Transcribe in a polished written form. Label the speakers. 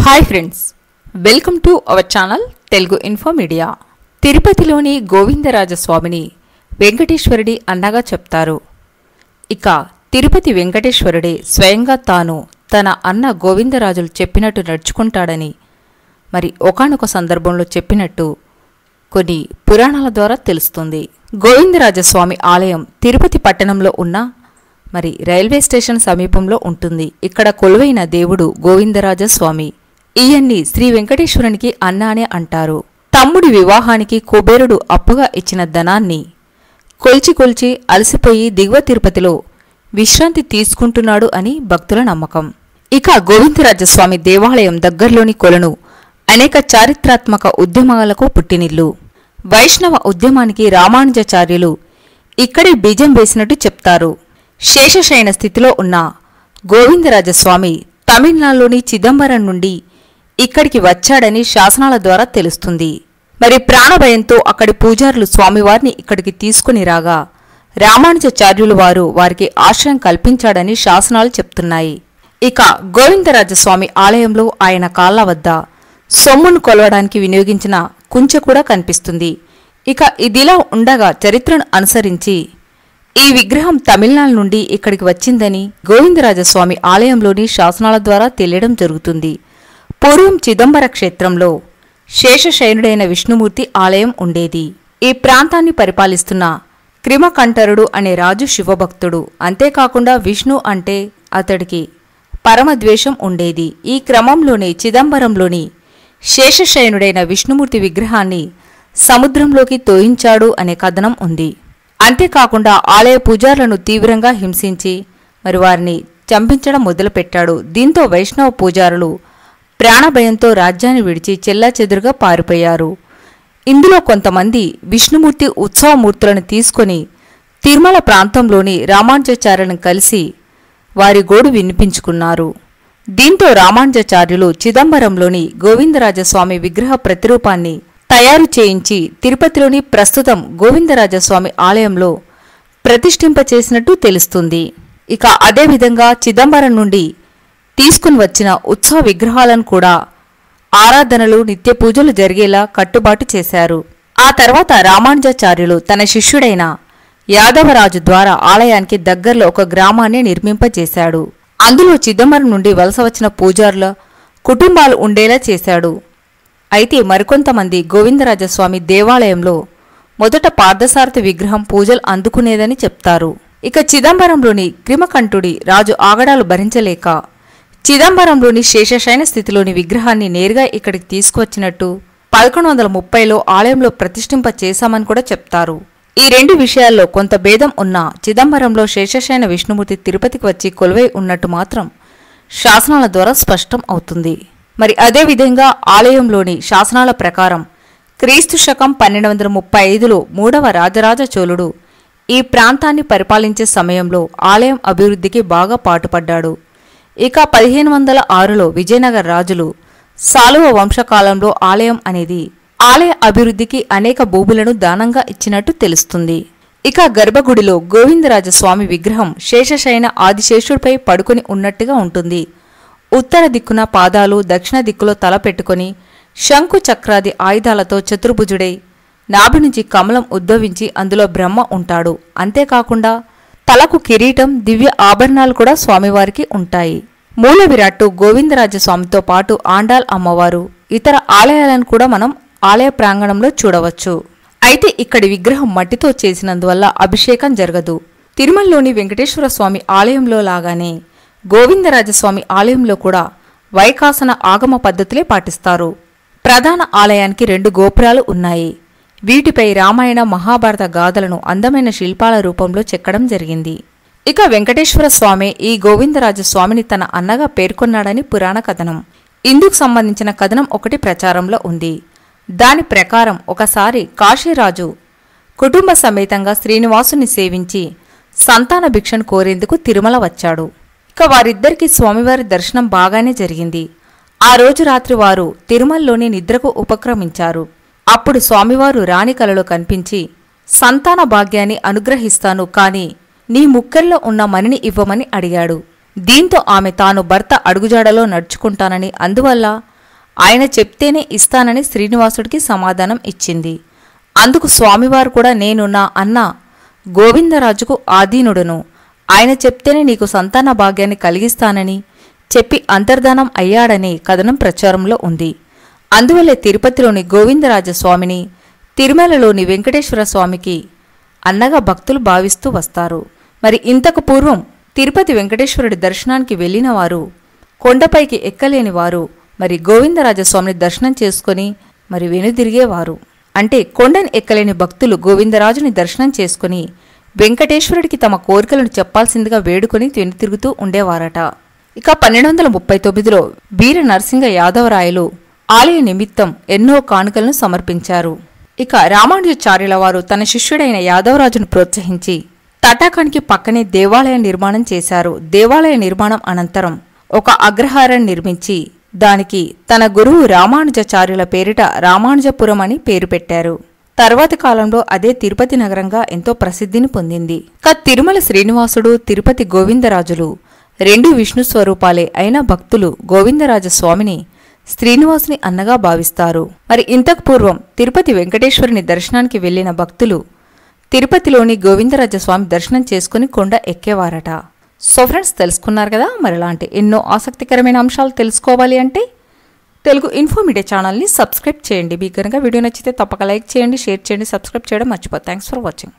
Speaker 1: Hi friends, welcome to our channel Telugu info media. తిరుపతిలోని గోవిందరాజస్వామిని వెంకటేశ్వరుడి అన్నగా చెప్తారు. ఇక తిరుపతి వెంకటేశ్వరుడే స్వయంగా తాను తన అన్న గోవిందరాజులు చెప్పినట్టు నడుచుకుంటాడని మరి ఒకానొక సందర్భంలో చెప్పినట్టు కొన్ని పురాణాల ద్వారా తెలుస్తుంది. గోవిందరాజస్వామి ఆలయం తిరుపతి పట్టణంలో ఉన్న మరి రైల్వే స్టేషన్ సమీపంలో ఉంటుంది. ఇక్కడ కొలువైన దేవుడు గోవిందరాజస్వామి. ఈయన్ని శ్రీ వెంకటేశ్వరునికి అన్న అనే అంటారు. తమ్ముడి వివాహానికి కుబేరుడు అప్పుగా ఇచ్చిన ధనాన్ని కొల్చి అలసిపోయి దిగువ తిరుపతిలో విశ్రాంతి తీసుకుంటున్నాడు అని భక్తుల నమ్మకం. ఇక గోవిందరాజస్వామి దేవాలయం దగ్గరలోని కొలను అనేక చారిత్రాత్మక ఉద్యమాలకు పుట్టినిల్లు. వైష్ణవ ఉద్యమానికి రామానుజాచార్యులు ఇక్కడే బీజం వేసినట్టు చెప్తారు. శేషశయన స్థితిలో ఉన్న గోవిందరాజస్వామి తమిళనాడులోని చిదంబరం నుండి ఇక్కడికి వచ్చాడని శాసనాల ద్వారా తెలుస్తుంది. మరి ప్రాణభయంతో అక్కడి పూజారులు స్వామివారిని ఇక్కడికి తీసుకుని రాగా రామానుజాచార్యులు వారికి ఆశ్రయం కల్పించాడని శాసనాలు చెప్తున్నాయి. ఇక గోవిందరాజస్వామి ఆలయంలో ఆయన కాళ్ల వద్ద సొమ్మును కొలవడానికి వినియోగించిన కుంచె కూడా కనిపిస్తుంది. ఇక ఇదిలా ఉండగా చరిత్రను అనుసరించి ఈ విగ్రహం తమిళనాడు నుండి ఇక్కడికి వచ్చిందని గోవిందరాజస్వామి ఆలయంలోని శాసనాల ద్వారా తెలియడం జరుగుతుంది. పూర్వం చిదంబర క్షేత్రంలో శేషశయనుడైన విష్ణుమూర్తి ఆలయం ఉండేది. ఈ ప్రాంతాన్ని పరిపాలిస్తున్న క్రిమకంఠరుడు అనే రాజు శివభక్తుడు. అంతేకాకుండా విష్ణు అంటే అతడికి పరమద్వేషం ఉండేది. ఈ క్రమంలోనే చిదంబరంలోని శేషశయనుడైన విష్ణుమూర్తి విగ్రహాన్ని సముద్రంలోకి తోయించాడు అనే కథనం ఉంది. అంతేకాకుండా ఆలయ పూజారులను తీవ్రంగా హింసించి మరి వారిని చంపించడం మొదలుపెట్టాడు. దీంతో వైష్ణవ పూజారులు ప్రాణభయంతో రాజ్యాన్ని విడిచి చెల్లాచెదురుగా పారిపోయారు. ఇందులో కొంతమంది విష్ణుమూర్తి ఉత్సవమూర్తులను తీసుకొని తిరుమల ప్రాంతంలోని రామానుజాచార్యులను కలిసి వారి గోడు వినిపించుకున్నారు. దీంతో రామానుజాచార్యులు చిదంబరంలోని గోవిందరాజస్వామి విగ్రహ ప్రతిరూపాన్ని తయారు చేయించి తిరుపతిలోని ప్రస్తుతం గోవిందరాజస్వామి ఆలయంలో ప్రతిష్ఠింపచేసినట్టు తెలుస్తుంది. ఇక అదేవిధంగా చిదంబరం నుండి తీసుకుని వచ్చిన ఉత్సవ విగ్రహాలను కూడా ఆరాధనలు నిత్య పూజలు జరిగేలా కట్టుబాటు చేశారు. ఆ తర్వాత రామానుజాచార్యులు తన శిష్యుడైన యాదవరాజు ద్వారా ఆలయానికి దగ్గరలో ఒక గ్రామాన్ని నిర్మింపజేశాడు. అందులో చిదంబరం నుండి వలస వచ్చిన పూజారుల కుటుంబాలు ఉండేలా చేశాడు. అయితే మరికొంతమంది గోవిందరాజస్వామి దేవాలయంలో మొదట పార్థసారథి విగ్రహం పూజలు అందుకునేదని చెప్తారు. ఇక చిదంబరంలోని క్రిమకంఠుడి రాజు ఆగడాలు భరించలేక చిదంబరంలోని శేషశయన స్థితిలోని విగ్రహాన్ని నేరుగా ఇక్కడికి తీసుకువచ్చినట్టు 1130లో ఆలయంలో ప్రతిష్ఠింప చేశామని కూడా చెప్తారు. ఈ రెండు విషయాల్లో కొంత భేదం ఉన్నా చిదంబరంలో శేషశయన విష్ణుమూర్తి తిరుపతికి వచ్చి కొలువై ఉన్నట్టు మాత్రం శాసనాల ద్వారా స్పష్టం అవుతుంది. మరి అదేవిధంగా ఆలయంలోని శాసనాల ప్రకారం క్రీస్తు శకం 1235లో 3వ రాజరాజ చోళుడు ఈ ప్రాంతాన్ని పరిపాలించే సమయంలో ఆలయం అభివృద్ధికి బాగా పాటుపడ్డాడు. ఇక 1506లో విజయనగర రాజులు సాలువ వంశకాలంలో ఆలయం అనేది ఆలయ అభివృద్ధికి అనేక భూములను దానంగా ఇచ్చినట్టు తెలుస్తుంది. ఇక గర్భగుడిలో గోవిందరాజస్వామి విగ్రహం శేషశయన ఆదిశేషుడిపై పడుకొని ఉన్నట్టుగా ఉంటుంది. ఉత్తర దిక్కున పాదాలు, దక్షిణ దిక్కులో తల పెట్టుకుని శంకు చక్రాది ఆయుధాలతో చతుర్భుజుడై నాభి నుంచి కమలం ఉద్భవించి అందులో బ్రహ్మ ఉంటాడు. అంతేకాకుండా తలకు కిరీటం, దివ్య ఆభరణాలు కూడా స్వామివారికి ఉంటాయి. మూల విరాట్టు గోవిందరాజస్వామితో పాటు ఆండాల్ అమ్మవారు, ఇతర ఆలయాలను కూడా మనం ఆలయ ప్రాంగణంలో చూడవచ్చు. అయితే ఇక్కడి విగ్రహం మట్టితో చేసినందువల్ల అభిషేకం జరగదు. తిరుమలలోని వెంకటేశ్వర స్వామి ఆలయంలో లాగానే గోవిందరాజస్వామి ఆలయంలో కూడా వైఖాసన ఆగమ పద్ధతులే పాటిస్తారు. ప్రధాన ఆలయానికి 2 గోపురాలు ఉన్నాయి. వీటిపై రామాయణ మహాభారత గాథలను అందమైన శిల్పాల రూపంలో చెక్కడం జరిగింది. ఇక వెంకటేశ్వర స్వామి ఈ గోవిందరాజస్వామిని తన అన్నగా పేర్కొన్నాడని పురాణ కథనం. ఇందుకు సంబంధించిన కథనం ఒకటి ప్రచారంలో ఉంది. దాని ప్రకారం ఒకసారి కాశీరాజు కుటుంబ సమేతంగా శ్రీనివాసుని సేవించి సంతాన భిక్షను కోరేందుకు తిరుమల వచ్చాడు. ఇక వారిద్దరికీ స్వామివారి దర్శనం బాగానే జరిగింది. ఆ రోజు రాత్రి వారు తిరుమలలోని నిద్రకు ఉపక్రమించారు. అప్పుడు స్వామివారు రాణి కలలో కనిపించి సంతాన భాగ్యాన్ని అనుగ్రహిస్తాను, కాని నీ ముక్కెల్లో ఉన్న మణిని ఇవ్వమని అడిగాడు. దీంతో ఆమె తాను భర్త అడుగుజాడలో నడుచుకుంటానని, అందువల్ల ఆయన చెప్తేనే ఇస్తానని శ్రీనివాసుడికి సమాధానం ఇచ్చింది. అందుకు స్వామివారు కూడా నేను నా అన్న గోవిందరాజుకు ఆధీనుడును, ఆయన చెప్తేనే నీకు సంతాన భాగ్యాన్ని కలిగిస్తానని చెప్పి అంతర్ధానం అయ్యాడని కథనం ప్రచారంలో ఉంది. అందువల్లే తిరుపతిలోని గోవిందరాజస్వామిని తిరుమలలోని వెంకటేశ్వర స్వామికి అన్నగా భక్తులు భావిస్తూ వస్తారు. మరి ఇంతకు పూర్వం తిరుపతి వెంకటేశ్వరుడి దర్శనానికి వెళ్ళిన వారు, కొండపైకి ఎక్కలేని వారు మరి గోవిందరాజస్వామిని దర్శనం చేసుకుని మరి వెనుదిరిగేవారు. అంటే కొండను ఎక్కలేని భక్తులు గోవిందరాజుని దర్శనం చేసుకుని వెంకటేశ్వరుడికి తమ కోరికలను చెప్పాల్సిందిగా వేడుకొని వెనుతిరుగుతూ ఉండేవారట. ఇక 1239లో వీర నరసింగ యాదవరాయలు ఆలయ నిమిత్తం ఎన్నో కానుకలను సమర్పించారు. ఇక రామానుజాచార్యుల వారు తన శిష్యుడైన యాదవరాజును ప్రోత్సహించి తటాకానికి పక్కనే దేవాలయ నిర్మాణం చేశారు. దేవాలయ నిర్మాణం అనంతరం ఒక అగ్రహారాన్ని నిర్మించి దానికి తన గురువు రామానుజాచార్యుల పేరిట రామానుజపురం అని పేరు పెట్టారు. తర్వాతి కాలంలో అదే తిరుపతి నగరంగా ఎంతో ప్రసిద్ధిని పొందింది. తిరుమల శ్రీనివాసుడు, తిరుపతి గోవిందరాజులు రెండు విష్ణు స్వరూపాలే అయిన భక్తులు గోవిందరాజస్వామిని శ్రీనివాసుని అన్నగా భావిస్తారు. మరి ఇంతకు పూర్వం తిరుపతి వెంకటేశ్వరుని దర్శనానికి వెళ్లిన భక్తులు తిరుపతిలోని గోవిందరాజస్వామి దర్శనం చేసుకుని కొండ ఎక్కేవారట. సో ఫ్రెండ్స్, తెలుసుకున్నారు కదా. మరి ఇలాంటి ఎన్నో ఆసక్తికరమైన అంశాలు తెలుసుకోవాలి అంటే తెలుగు ఇన్ఫో మీడియా ఛానల్ని సబ్స్క్రైబ్ చేయండి. మీకు కనుక వీడియో నచ్చితే తప్పక లైక్ చేయండి, షేర్ చేయండి, సబ్స్క్రైబ్ చేయడం మర్చిపోదు. Thanks for watching.